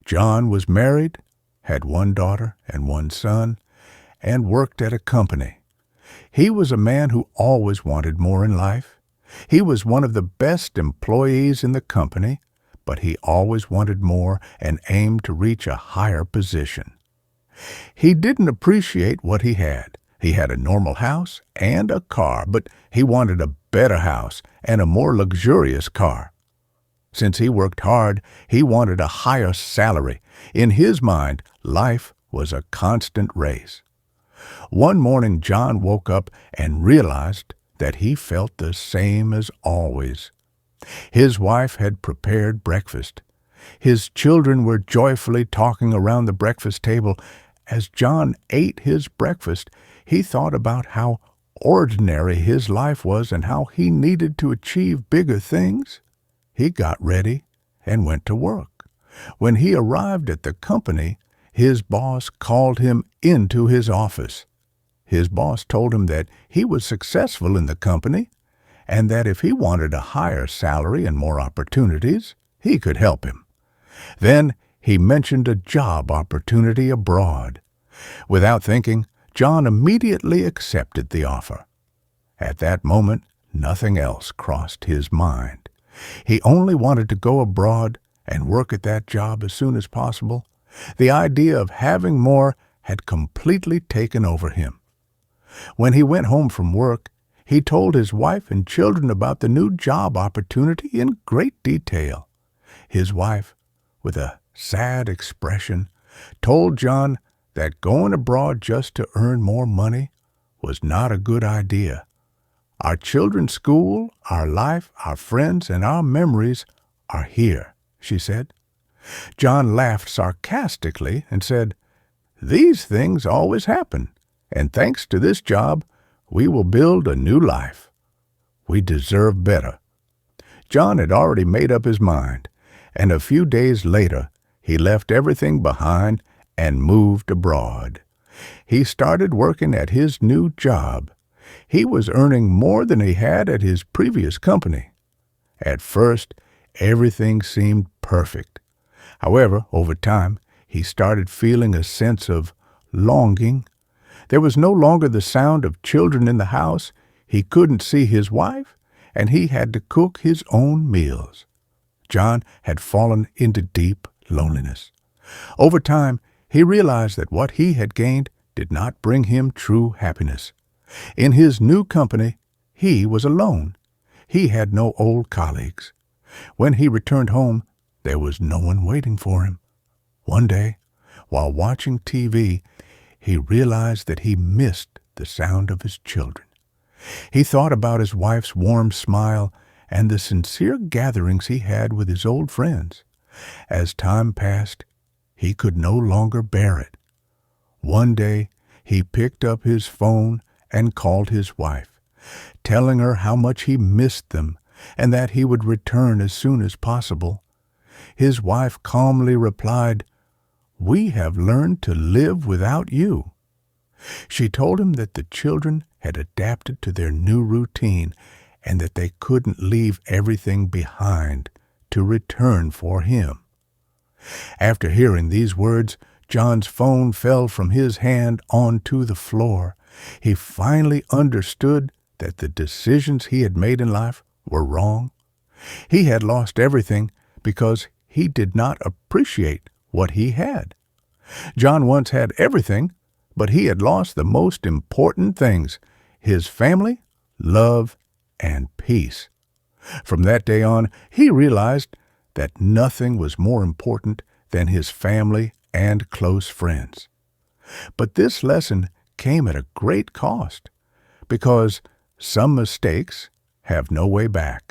John was married, had one daughter and one son, and worked at a company. He was a man who always wanted more in life. He was one of the best employees in the company, but he always wanted more and aimed to reach a higher position. He didn't appreciate what he had. He had a normal house and a car, but he wanted a better house and a more luxurious car. Since he worked hard, he wanted a higher salary. In his mind, life was a constant race. One morning, John woke up and realized that he felt the same as always. His wife had prepared breakfast. His children were joyfully talking around the breakfast table. As John ate his breakfast, he thought about how ordinary his life was and how he needed to achieve bigger things. He got ready and went to work. When he arrived at the company, his boss called him into his office. His boss told him that he was successful in the company and that if he wanted a higher salary and more opportunities, he could help him. Then he mentioned a job opportunity abroad. Without thinking, John immediately accepted the offer. At that moment, nothing else crossed his mind. He only wanted to go abroad and work at that job as soon as possible. The idea of having more had completely taken over him. When he went home from work, he told his wife and children about the new job opportunity in great detail. His wife, with a sad expression, told John that going abroad just to earn more money was not a good idea. Our children's school, our life, our friends, and our memories are here, she said. John laughed sarcastically and said, "These things always happen, and thanks to this job, we will build a new life. We deserve better." John had already made up his mind, and a few days later he left everything behind and moved abroad. He started working at his new job. He was earning more than he had at his previous company. At first, everything seemed perfect. However, over time, he started feeling a sense of longing. There was no longer the sound of children in the house. He couldn't see his wife, and he had to cook his own meals. John had fallen into deep loneliness. Over time, he realized that what he had gained did not bring him true happiness. In his new company, he was alone. He had no old colleagues. When he returned home, there was no one waiting for him. One day, while watching TV, he realized that he missed the sound of his children. He thought about his wife's warm smile and the sincere gatherings he had with his old friends. As time passed, he could no longer bear it. One day, he picked up his phone and called his wife, telling her how much he missed them and that he would return as soon as possible. His wife calmly replied, "We have learned to live without you." She told him that the children had adapted to their new routine and that they couldn't leave everything behind to return for him. After hearing these words, John's phone fell from his hand onto the floor. He finally understood that the decisions he had made in life were wrong. He had lost everything because he did not appreciate what he had. John once had everything, but he had lost the most important things: his family, love, and peace. From that day on, he realized that nothing was more important than his family and close friends. But this lesson came at a great cost, because some mistakes have no way back.